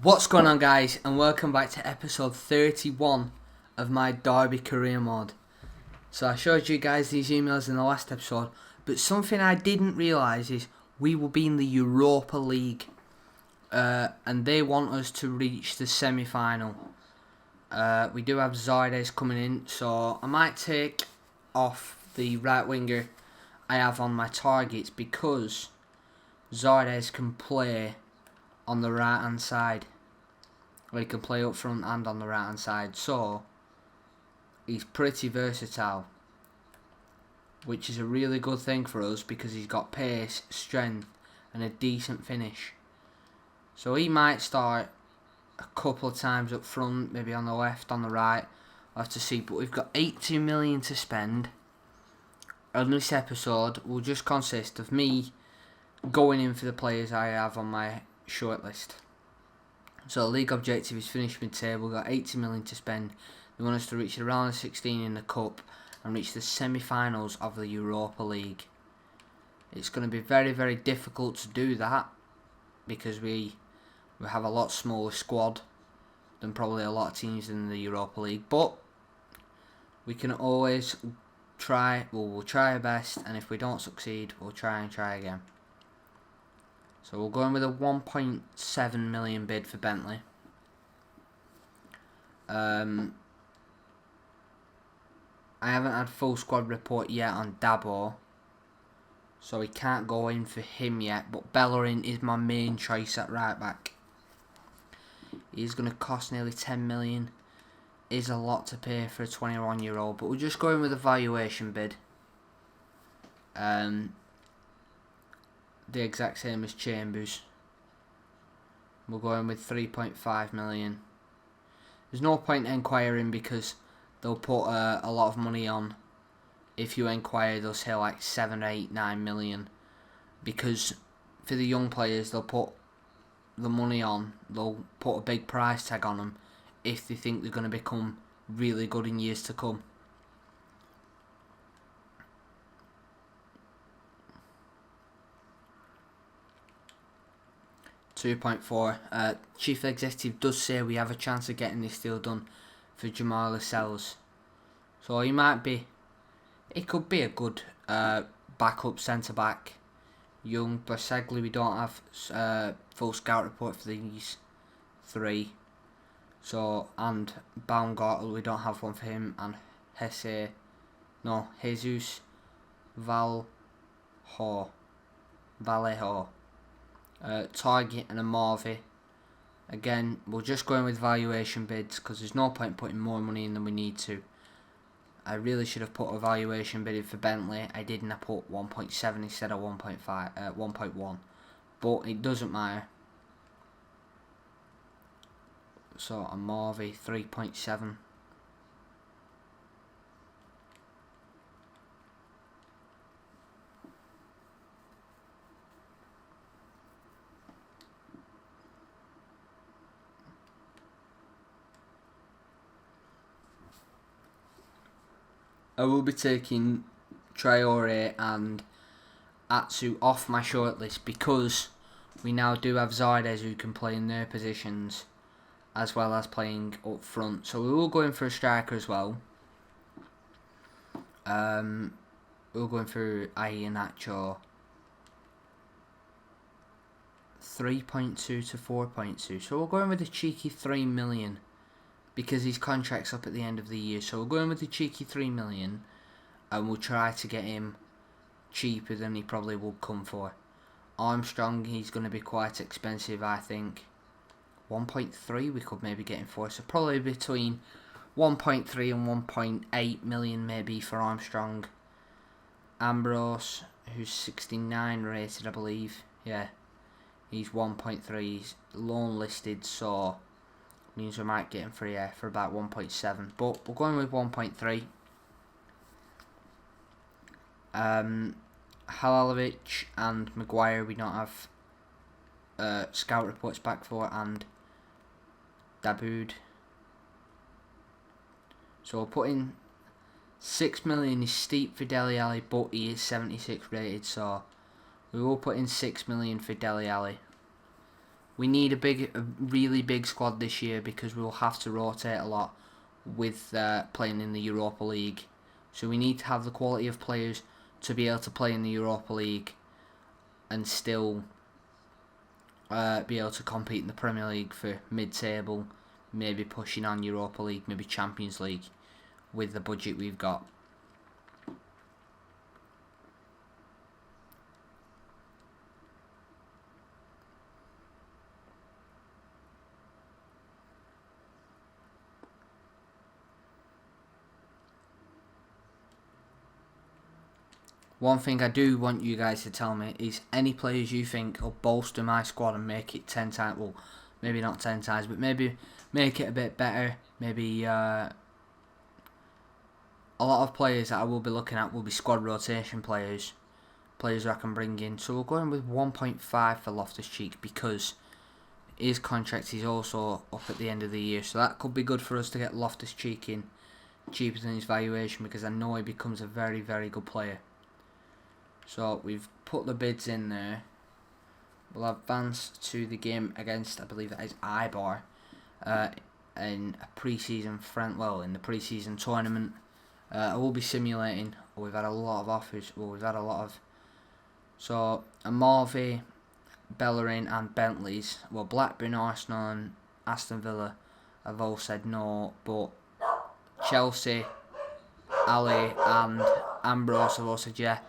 What's going on, guys, and welcome back to episode 31 of my Derby career mode. So I showed you guys these emails in the last episode, but something I didn't realise is we will be in the Europa League, and they want us to reach the semi-final. We do have Zardes coming in, so I might take off the right winger I have on my targets because Zardes can play on the right hand side. Well, he can play up front and on the right hand side, so he's pretty versatile, which is a really good thing for us because he's got pace, strength and a decent finish. So he might start a couple of times up front, maybe on the left, on the right. We'll have to see, but we've got 82 million to spend, and this episode will just consist of me going in for the players I have on my shortlist. So the league objective is finish mid-table. We've got 80 million to spend. They want us to reach the round of 16 in the cup and reach the semi-finals of the Europa League. It's going to be very, very difficult to do that because we have a lot smaller squad than probably a lot of teams in the Europa League. But we can always try. We'll try our best, and if we don't succeed, we'll try again. So we'll go in with a 1.7 million bid for Bentley. I haven't had full squad report yet on Dabo, so we can't go in for him yet. But Bellerin is my main choice at right back. He's going to cost nearly 10 million. Is a lot to pay for a 21-year-old, but we'll just go in with a valuation bid. The exact same as Chambers. We'll go in with 3.5 million. There's no point inquiring because they'll put a lot of money on. If you inquire, they'll say like 7, 8, 9 million. Because for the young players, they'll put the money on. They'll put a big price tag on them if they think they're going to become really good in years to come. $2.4. Chief Executive does say we have a chance of getting this deal done for Jamal Lascelles. So he might be, it could be a good backup centre back. Young, Basegli, we don't have full scout report for these three. So, and Baumgartel, we don't have one for him. And Jesus Vallejo. Target and a Marvey. Again, we'll just go in with valuation bids because there's no point putting more money in than we need to. I really should have put a valuation bid in for Bentley. I didn't. I put 1.7 instead of 1.1. But it doesn't matter. So a Marvey 3.7. I will be taking Traore and Atsu off my shortlist because we now do have Zardes who can play in their positions as well as playing up front. So we will go in for a striker as well. We'll go in for Iheanacho. 3.2 to 4.2. So we'll go in with a cheeky 3 million. Because his contract's up at the end of the year. So we'll go in with the cheeky 3 million. And we'll try to get him cheaper than he probably would come for. Armstrong, he's going to be quite expensive, I think. 1.3 we could maybe get him for. So probably between 1.3 and 1.8 million maybe for Armstrong. Ambrose, who's 69 rated, I believe. Yeah. He's 1.3. He's loan listed, so means we might get him for about 1.7, but we're going with 1.3. Halalovic and Maguire we don't have scout reports back for, and Daboud. So we'll put in 6 million is steep for Dele Alli, but he is 76 rated, so we will put in 6 million for Dele Alli. We need a really big squad this year because we'll have to rotate a lot with playing in the Europa League. So we need to have the quality of players to be able to play in the Europa League and still be able to compete in the Premier League for mid-table, maybe pushing on Europa League, maybe Champions League with the budget we've got. One thing I do want you guys to tell me is any players you think will bolster my squad and make it 10 times, well, maybe not 10 times, but maybe make it a bit better. Maybe a lot of players that I will be looking at will be squad rotation players who I can bring in. So we're going with 1.5 for Loftus-Cheek because his contract is also up at the end of the year. So that could be good for us to get Loftus-Cheek in cheaper than his valuation because I know he becomes a very, very good player. So we've put the bids in there. We'll advance to the game against, I believe that is Ibar, in a pre-season in the pre-season tournament. I will be simulating. We've had a lot of offers. So Amarvi, Bellerin and Bentley's. Well, Blackburn, Arsenal and Aston Villa have all said no, but Chelsea, Ali and Ambrose have all said yeah.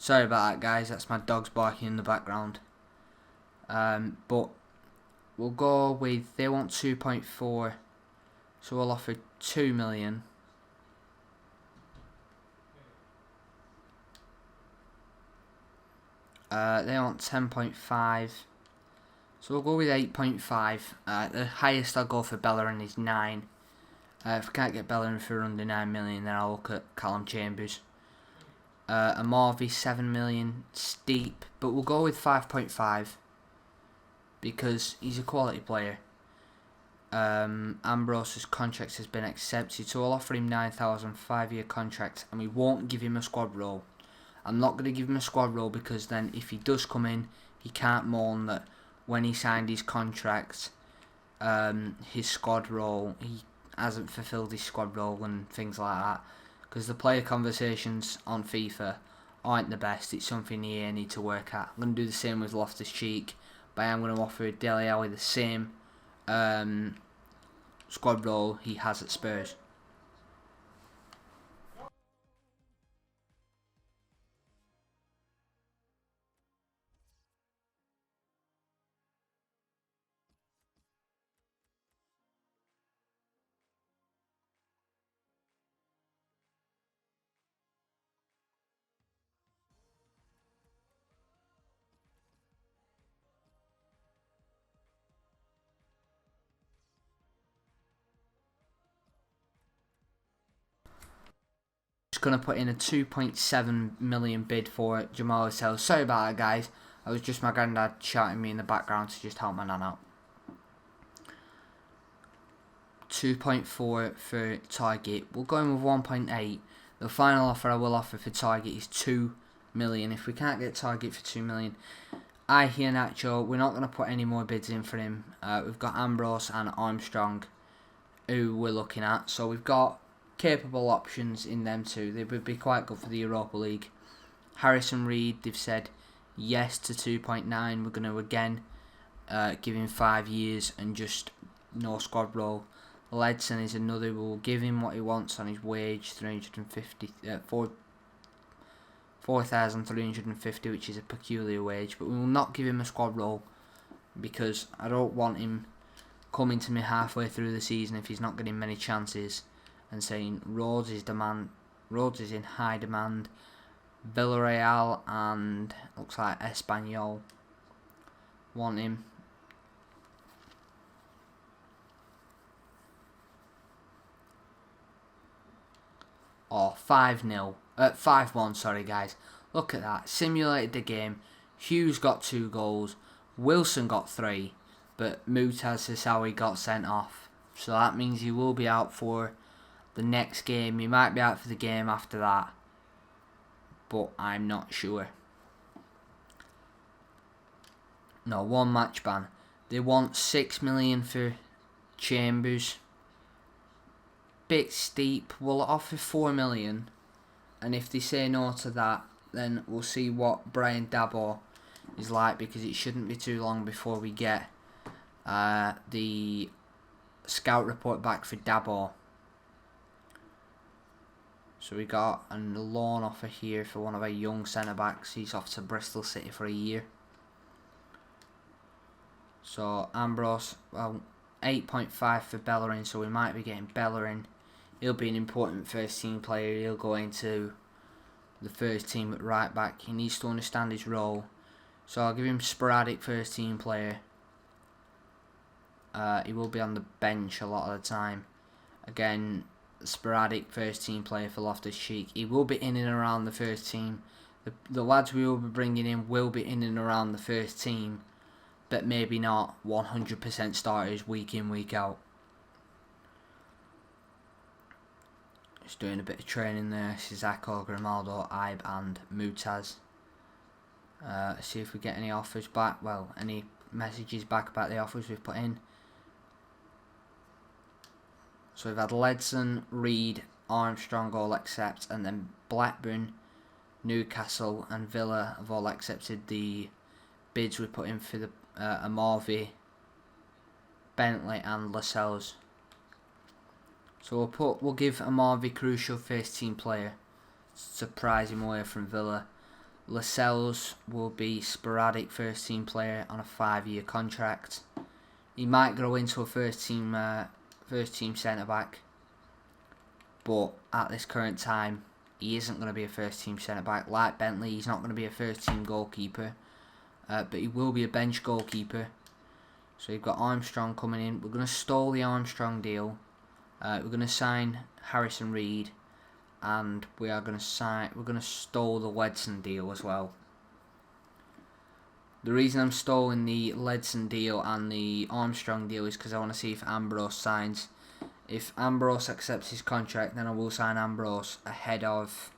Sorry about that, guys. That's my dogs barking in the background. But we'll go with, they want 2.4, so we'll offer 2 million. They want 10.5, so we'll go with 8.5. The highest I'll go for Bellerin is 9. If we can't get Bellerin for under 9 million, then I'll look at Callum Chambers. Amarvi 7 million, steep, but we'll go with 5.5 because he's a quality player. Ambrose's contract has been accepted, so we'll offer him 9,000 5-year contract, and we won't give him a squad role. I'm not going to give him a squad role because then if he does come in, he can't moan that when he signed his contract, his squad role, he hasn't fulfilled his squad role and things like that. Because the player conversations on FIFA aren't the best. It's something EA need to work at. I'm going to do the same with Loftus-Cheek, but I am going to offer Dele Alli the same squad role he has at Spurs. Just going to put in a 2.7 million bid for Jamal Lascelles. Sorry about that, guys. That was just my granddad shouting me in the background to just help my nan out. 2.4 for Target. We'll go in with 1.8. The final offer I will offer for Target is 2 million. If we can't get Target for 2 million, Nacho, we're not going to put any more bids in for him. We've got Ambrose and Armstrong who we're looking at. So we've got capable options in them too. They would be quite good for the Europa League. Harrison Reed, they've said yes to 2.9. We're going to again give him 5 years and just no squad role. Ledson is another. We'll give him what he wants on his wage, 4,350, which is a peculiar wage, but we will not give him a squad role because I don't want him coming to me halfway through the season if he's not getting many chances and saying Rhodes is in high demand. Villarreal and looks like Espanyol want him. Or 5-0. 5-1, sorry guys. Look at that. Simulated the game. Hughes got 2 goals. Wilson got 3. But Mutaz Hisawi got sent off. So that means he will be out for the next game. He might be out for the game after that. But I'm not sure. No, 1 match ban. They want 6 million for Chambers. Bit steep. We'll offer 4 million, and if they say no to that, then we'll see what Brian Dabor is like, because it shouldn't be too long before we get the scout report back for Dabor. So we got a loan offer here for one of our young centre backs. He's off to Bristol City for a year. So Ambrose, well, 8.5 for Bellerin, so we might be getting Bellerin. He'll be an important first team player. He'll go into the first team at right back. He needs to understand his role. So I'll give him sporadic first team player. He will be on the bench a lot of the time. Again, sporadic first team player for Loftus-Cheek. He will be in and around the first team. The lads we will be bringing in will be in and around the first team, but maybe not 100% starters week in, week out. Just doing a bit of training there. Sissoko, Grimaldo, Ibe and Mutaz. See if we get any offers back. Well, any messages back about the offers we've put in. So we've had Ledson, Reed, Armstrong all accept, and then Blackburn, Newcastle and Villa have all accepted the bids we put in for the Amarvi, Bentley and Lascelles. So we'll give Amarvi crucial first team player, surprise him away from Villa. Lascelles will be sporadic first team player on a 5-year contract. He might grow into a first team centre back, but at this current time he isn't going to be a first team centre back. Like Bentley, he's not going to be a first team goalkeeper, but he will be a bench goalkeeper. So you've got Armstrong coming in. We're going to stall the Armstrong deal. We're going to sign Harrison Reed, and we're going to stall the Ledson deal as well. The reason I'm stalling the Ledson deal and the Armstrong deal is because I want to see if Ambrose signs. If Ambrose accepts his contract, then I will sign Ambrose ahead of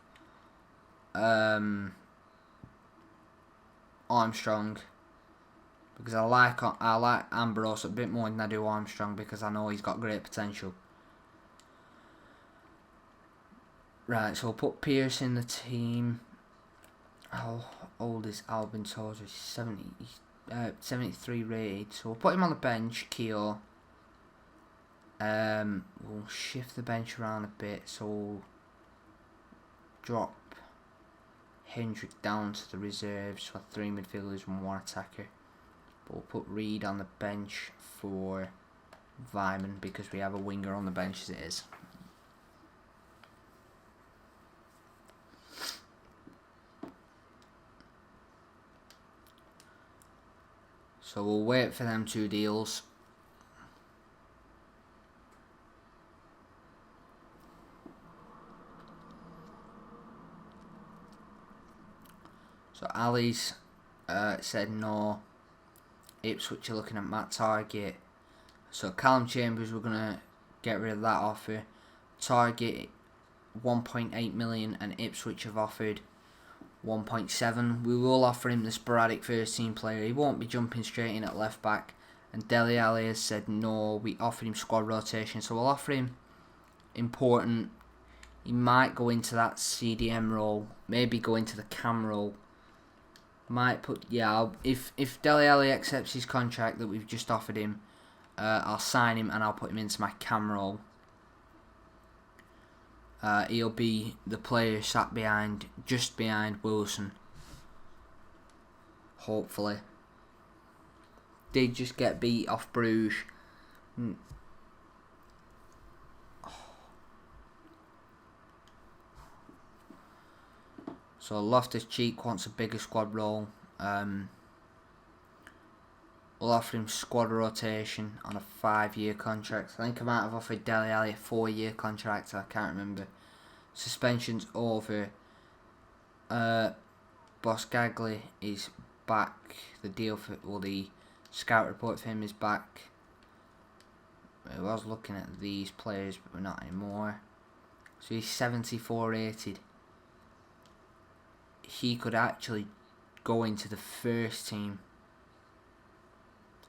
Armstrong, because I like Ambrose a bit more than I do Armstrong, because I know he's got great potential. Right, so we'll put Pierce in the team. How old is Albin Tozer? He's 73 rated, so we'll put him on the bench. Keogh. We'll shift the bench around a bit, so we'll drop Hendrick down to the reserves for 3 midfielders and 1 attacker. But we'll put Reed on the bench for Vyman, because we have a winger on the bench as it is. So we'll wait for them 2 deals. So Ali's said no. Ipswich are looking at Matt Target. So Callum Chambers, we're going to get rid of that offer. Target 1.8 million and Ipswich have offered 1.7. We will offer him the sporadic first team player. He won't be jumping straight in at left back. And Dele Alli has said no. We offered him squad rotation, so we'll offer him important. He might go into that CDM role, maybe go into the cam role. Might put, if Dele Alli accepts his contract that we've just offered him, I'll sign him and I'll put him into my cam role. He'll be the player sat just behind Wilson. Hopefully. Did just get beat off Bruges. So Loftus-Cheek wants a bigger squad role. We'll offer him squad rotation on a 5-year contract. I think I might have offered Dele Alli a 4-year contract. I can't remember. Suspension's over. Boscagli is back. The scout report for him is back. I was looking at these players, but we're not anymore. So he's 74 rated. He could actually go into the first team.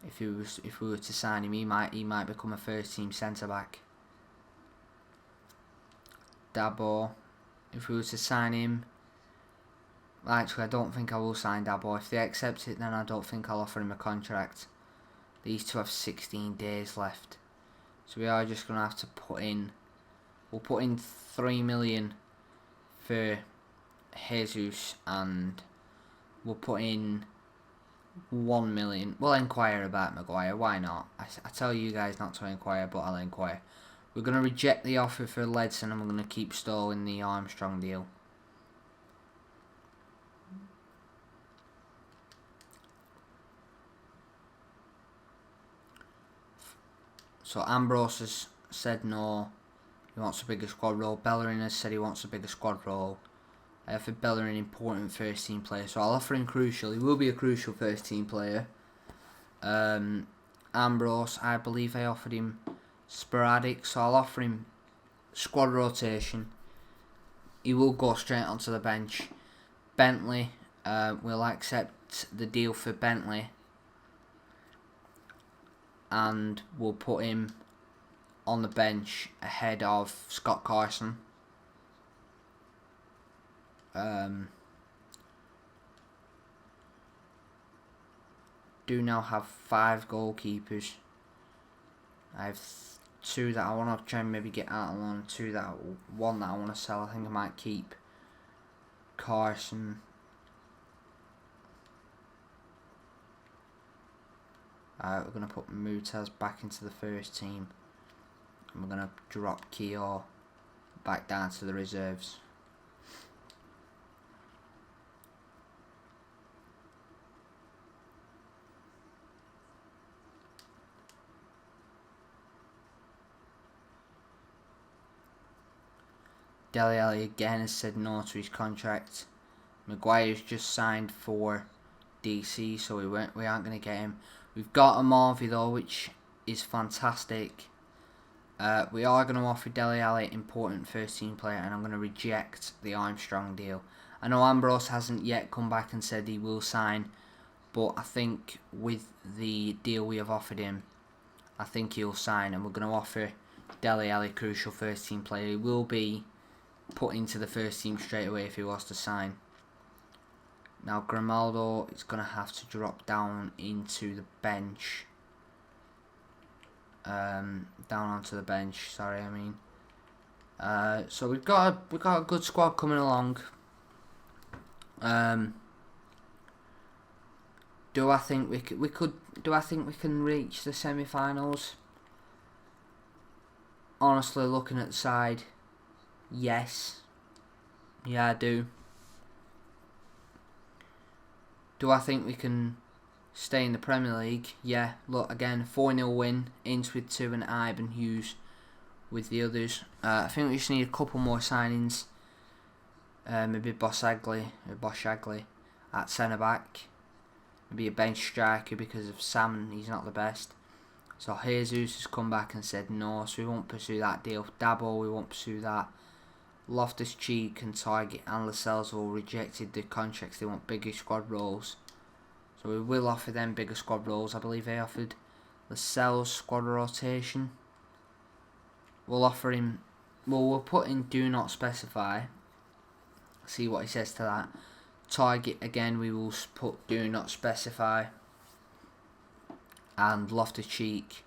If we were to sign him, he might become a first team centre back. Dabo, if we were to sign him, actually I don't think I will sign Dabo. If they accept it, then I don't think I'll offer him a contract. These two have 16 days left, so we are just gonna have to put in. We'll put in 3 million for Jesus, and we'll put in 1 million. We'll inquire about Maguire. Why not? I tell you guys not to inquire, but I'll inquire. We're going to reject the offer for Ledson, and we're going to keep stalling the Armstrong deal. So Ambrose has said no. He wants a bigger squad role. Bellerin has said he wants a bigger squad role. I offered Bellerin an important first team player, so I'll offer him crucial. He will be a crucial first team player. Ambrose, I believe I offered him sporadic, so I'll offer him squad rotation. He will go straight onto the bench. Bentley, we'll accept the deal for Bentley, and we'll put him on the bench ahead of Scott Carson. Do now have 5 goalkeepers. I have 2 that I want to try and maybe get out of loan, 1 that I want to sell. I think I might keep Carson. We're going to put Mutaz back into the first team, and we're going to drop Kior back down to the reserves. Dele Alli again has said no to his contract. Maguire's just signed for DC, so we aren't going to get him. We've got a Marvey though, which is fantastic. We are going to offer Dele Alli important first team player, and I'm going to reject the Armstrong deal. I know Ambrose hasn't yet come back and said he will sign, but I think with the deal we have offered him, I think he'll sign, and we're going to offer Dele Alli crucial first team player. He will be put into the first team straight away if he was to sign. Now Grimaldo is going to have to drop down into the bench. Down onto the bench, sorry, I mean. So we've got a good squad coming along. Do I think we can reach the semi-finals? Honestly, looking at the side, yes. Yeah, I do. Do I think we can stay in the Premier League? Yeah. Look, again, 4-0 win. Ince with 2 and Ibe and Hughes with the others. I think we just need a couple more signings. Maybe Boshagli at centre back. Maybe a bench striker because of Salmon. He's not the best. So Jesus has come back and said no, so we won't pursue that deal. Dabo, we won't pursue that. Loftus-Cheek and Target and Lascelles all rejected the contracts. They want bigger squad roles, so we will offer them bigger squad roles. I believe they offered Lascelles squad rotation. We'll offer him. Well, we'll put in do not specify. See what he says to that. Target again. We will put do not specify. And Loftus-Cheek, I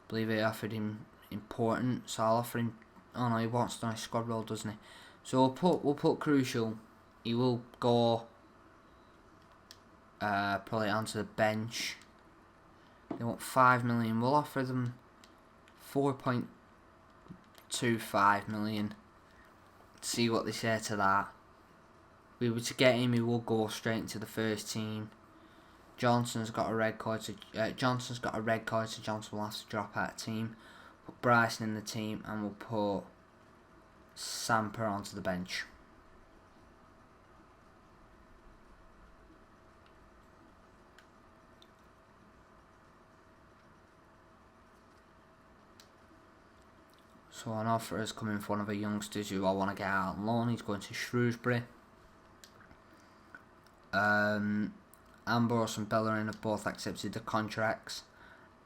believe they offered him important, so I'll offer him. Oh no, he wants a nice squad role, doesn't he? So we'll put crucial. He will go probably onto the bench. They want 5 million. We'll offer them 4.25 million. See what they say to that. If we were to get him, he will go straight into the first team. Johnson's got a red card, so Johnson will have to drop out of the team. Put Bryson in the team, and we'll put Samper onto the bench. So an offer is coming for one of the youngsters who I want to get out on loan. He's going to Shrewsbury. And Ambrose and Bellerin have both accepted the contracts,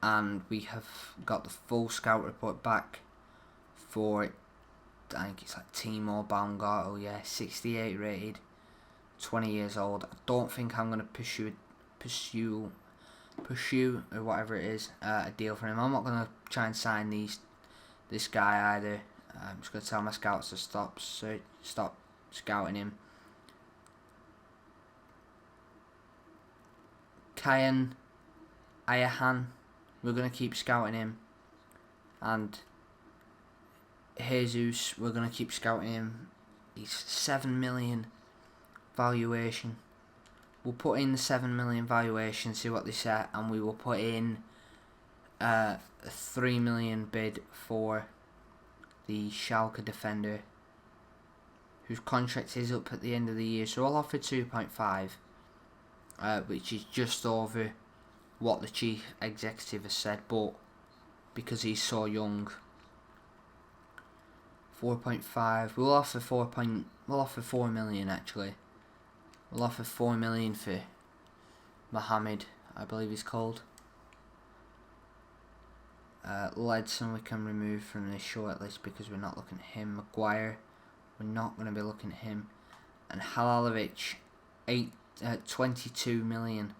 and we have got the full scout report back for, I think it's like Timo Baumgartel, yeah, 68 rated, 20 years old. I don't think I'm going to pursue or whatever it is, a deal for him. I'm not going to try and sign this guy either. I'm just going to tell my scouts to stop scouting him. Kayan Ayahan, we're going to keep scouting him. And Jesus, we're going to keep scouting him. He's 7 million valuation. We'll put in the 7 million valuation, see what they say, and we will put in a 3 million bid for the Schalke defender, whose contract is up at the end of the year. So I'll offer 2.5, which is just over what the chief executive has said, but because he's so young, 4.5. We'll offer 4 million actually. We'll offer 4 million for Mohammed, I believe he's called. Ledson we can remove from this shortlist because we're not looking at him. Maguire, we're not going to be looking at him. And Halalovic, 22 million.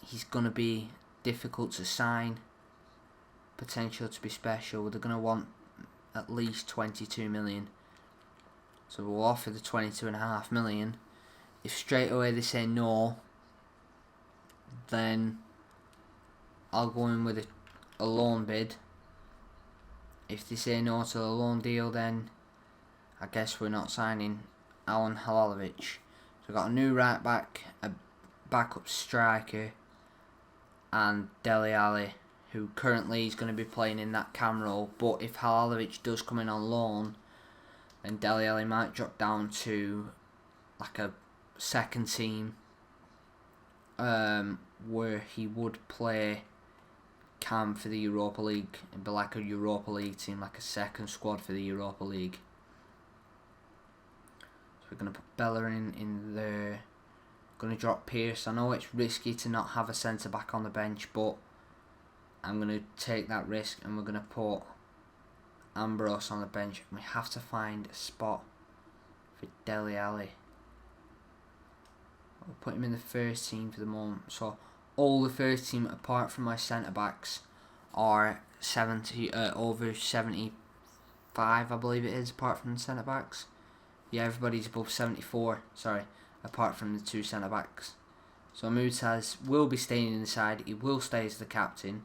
He's going to be difficult to sign. Potential to be special. They're going to want at least 22 million. So we'll offer the 22.5 million. If straight away they say no, then I'll go in with a loan bid. If they say no to the loan deal, then I guess we're not signing Alan Halalovic. So we've got a new right back, a backup striker, and Dele Alli, who currently is going to be playing in that cam role. But if Halalovic does come in on loan, then Dele Alli might drop down to like a second team, where he would play cam for the Europa League. It'd be like a Europa League team, like a second squad for the Europa League. So we're going to put Bellerin in there. Going to drop Pearce. I know it's risky to not have a centre back on the bench, but I'm going to take that risk, and we're going to put Ambrose on the bench. We have to find a spot for Dele Alli. We'll put him in the first team for the moment. So all the first team apart from my centre backs are over 75, I believe it is, apart from the centre backs. Yeah, everybody's above 74. Sorry, apart from the two centre backs. So Mutaz will be staying inside. He will stay as the captain.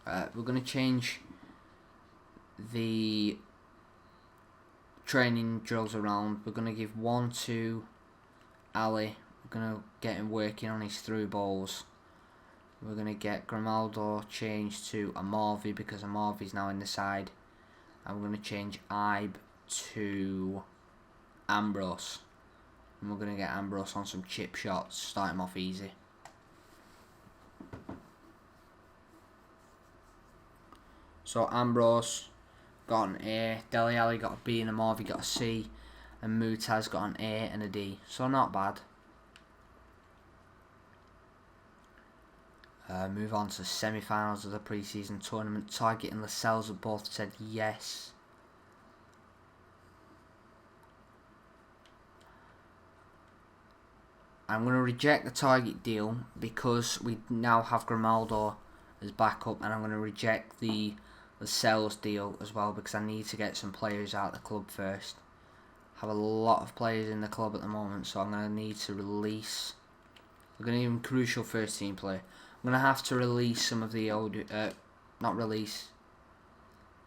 We're going to change the training drills around. We're going to give one to Ali. We're going to get him working on his through balls. We're going to get Grimaldo changed to Amarvi because Amarvi's now in the side. And we're going to change Ibe to Ambrose. And we're going to get Ambrose on some chip shots, start him off easy. So Ambrose got an A, Dele Alli got a B, and Amarvi got a C, and Mutaz got an A and a D. So not bad. Move on to the semi-finals of the pre-season tournament. Target and Lascelles have both said yes. I'm going to reject the Target deal because we now have Grimaldo as backup, and I'm going to reject the Lascelles deal as well because I need to get some players out of the club first. I have a lot of players in the club at the moment, so I'm going to need to release. We're going to need a crucial first team player. I'm going to have to release some of the old, not release.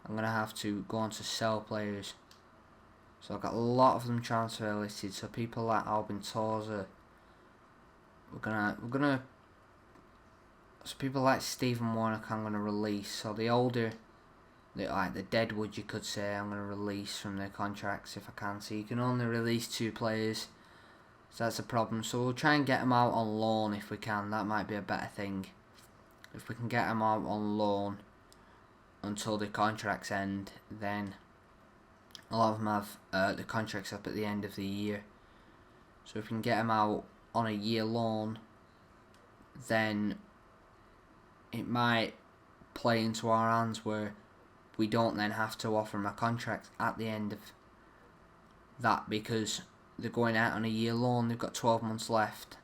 I'm going to have to go on to sell players. So I've got a lot of them transfer listed. So people like Albin Toza. So people like Stephen Warnock I'm going to release. So the older, like the Deadwood you could say, I'm going to release from their contracts if I can. So you can only release 2 players. So that's a problem. So we'll try and get them out on loan if we can. That might be a better thing. If we can get them out on loan until the contracts end, then a lot of them have the contracts up at the end of the year. So if we can get them out on a year loan, then it might play into our hands where we don't then have to offer him a contract at the end of that, because they're going out on a year loan, they've got 12 months left,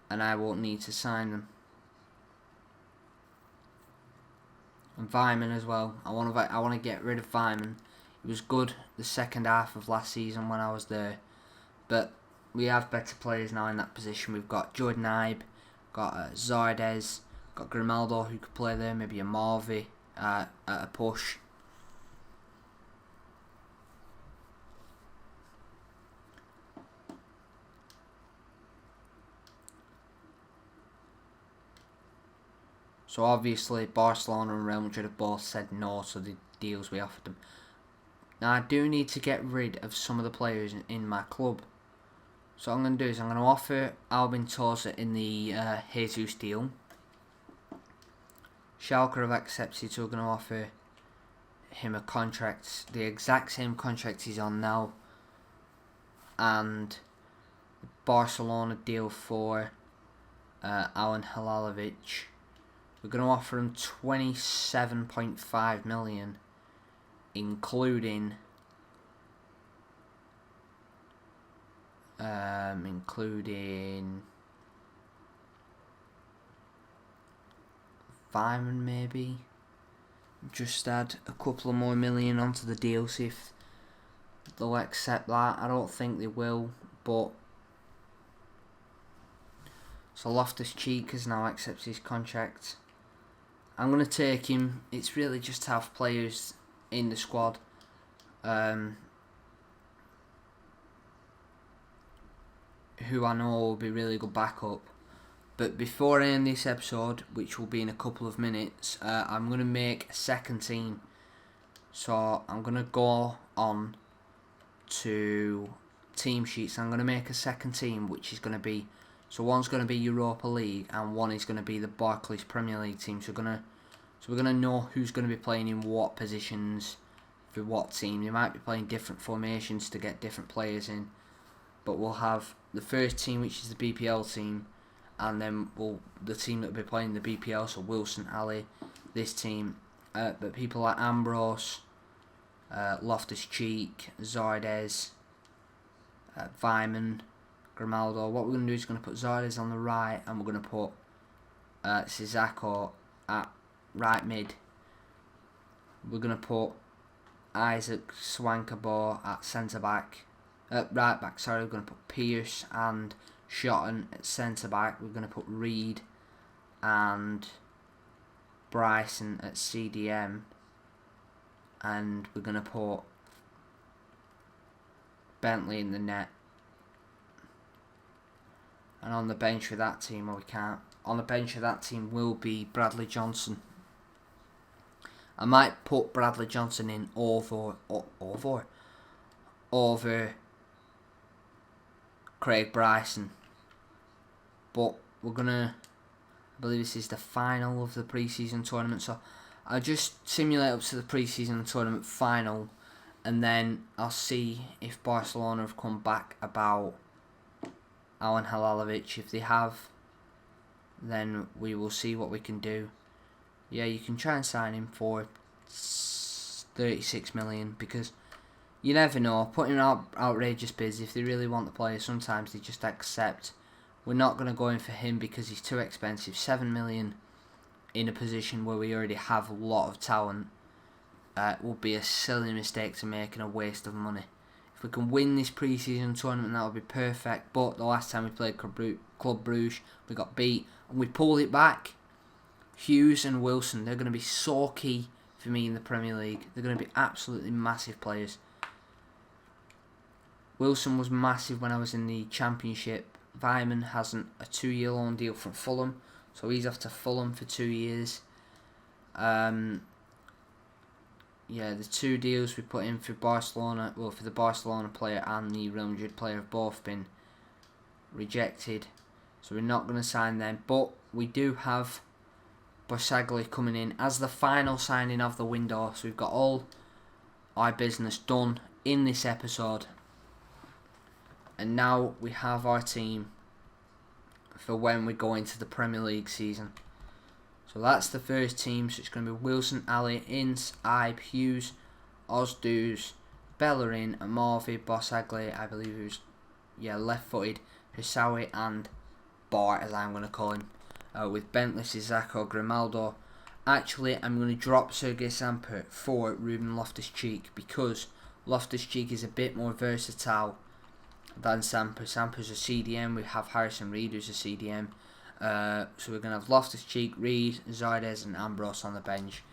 and I won't need to sign them. And Vyman as well. I want to get rid of Vyman. He was good the second half of last season when I was there, but we have better players now in that position. We've got Jordan Ibe, got Zardes, got Grimaldo who could play there, maybe a Marvey at a push. So obviously Barcelona and Real Madrid have both said no to the deals we offered them. Now I do need to get rid of some of the players in my club. So what I'm going to do is I'm going to offer Albin Tosa in the Jesus deal. Schalke have accepted, so we're going to offer him a contract, the exact same contract he's on now. And the Barcelona deal for Alan Halalovic. We're going to offer him 27.5 million, including Vyman maybe. Just add a couple of more million onto the deal, see if they'll accept that. I don't think they will, but so Loftus-Cheek has now accepted his contract. I'm going to take him. It's really just to have players in the squad. Who I know will be really good backup. But before I end this episode, which will be in a couple of minutes, I'm going to make a second team. So I'm going to go on to team sheets. I'm going to make a second team, which is going to be, so one's going to be Europa League and one is going to be the Barclays Premier League team. So we're going to know who's going to be playing in what positions for what team. They might be playing different formations to get different players in, but we'll have the first team, which is the BPL team, and then the team that will be playing the BPL, so Wilson, Ali, this team, but people like Ambrose, Loftus-Cheek, Zardes, Vyman, Grimaldo. What we're going to do is going to put Zardes on the right, and we're going to put Sissoko at right mid. We're going to put Isaac Swankabo at centre back, right back. Sorry, we're going to put Pierce and Shotton at centre back. We're going to put Reed and Bryson at CDM, and we're going to put Bentley in the net. And on the bench for that team, well, we can't. On the bench of that team will be Bradley Johnson. I might put Bradley Johnson in over Craig Bryson. But we're gonna, I believe this is the final of the pre-season tournament, so I'll just simulate up to the pre-season tournament final, and then I'll see if Barcelona have come back about Alan Halalovic. If they have, then we will see what we can do. Yeah, you can try and sign him for 36 million, because you never know. Putting out outrageous bids, if they really want the player, sometimes they just accept. We're not going to go in for him because he's too expensive. 7 million in a position where we already have a lot of talent will be a silly mistake to make and a waste of money. If we can win this pre-season tournament, that would be perfect. But the last time we played Club Bruges, we got beat and we pulled it back. Hughes and Wilson, they're going to be so key for me in the Premier League. They're going to be absolutely massive players. Wilson was massive when I was in the Championship. Vyman hasn't a 2-year loan deal from Fulham, so he's off to Fulham for 2 years. Yeah, the two deals we put in for Barcelona, well, for the Barcelona player and the Real Madrid player have both been rejected, so we're not going to sign them. But we do have Barzagli coming in as the final signing of the window, so we've got all our business done in this episode, and now we have our team for when we go into the Premier League season. So that's the first team. So it's going to be Wilson, Ali, Ince, Ibe, Hughes, Osdoos, Bellerin, Amarvi, Bossagli, I believe he was, left-footed, Hisawi and Bart, as I'm going to call him, with Bentley, Sissoko, Grimaldo. Actually, I'm going to drop Sergei Samper for Ruben Loftus-Cheek because Loftus-Cheek is a bit more versatile than Samper. Samper's a CDM. We have Harrison Reed, who's a CDM. So we're going to have Loftus-Cheek, Reed, Zardes and Ambrose on the bench.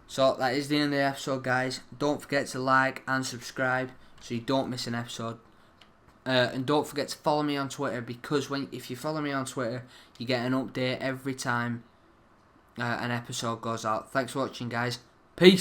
So that is the end of the episode, guys. Don't forget to like and subscribe so you don't miss an episode. And don't forget to follow me on Twitter, because if you follow me on Twitter, you get an update every time an episode goes out. Thanks for watching, guys.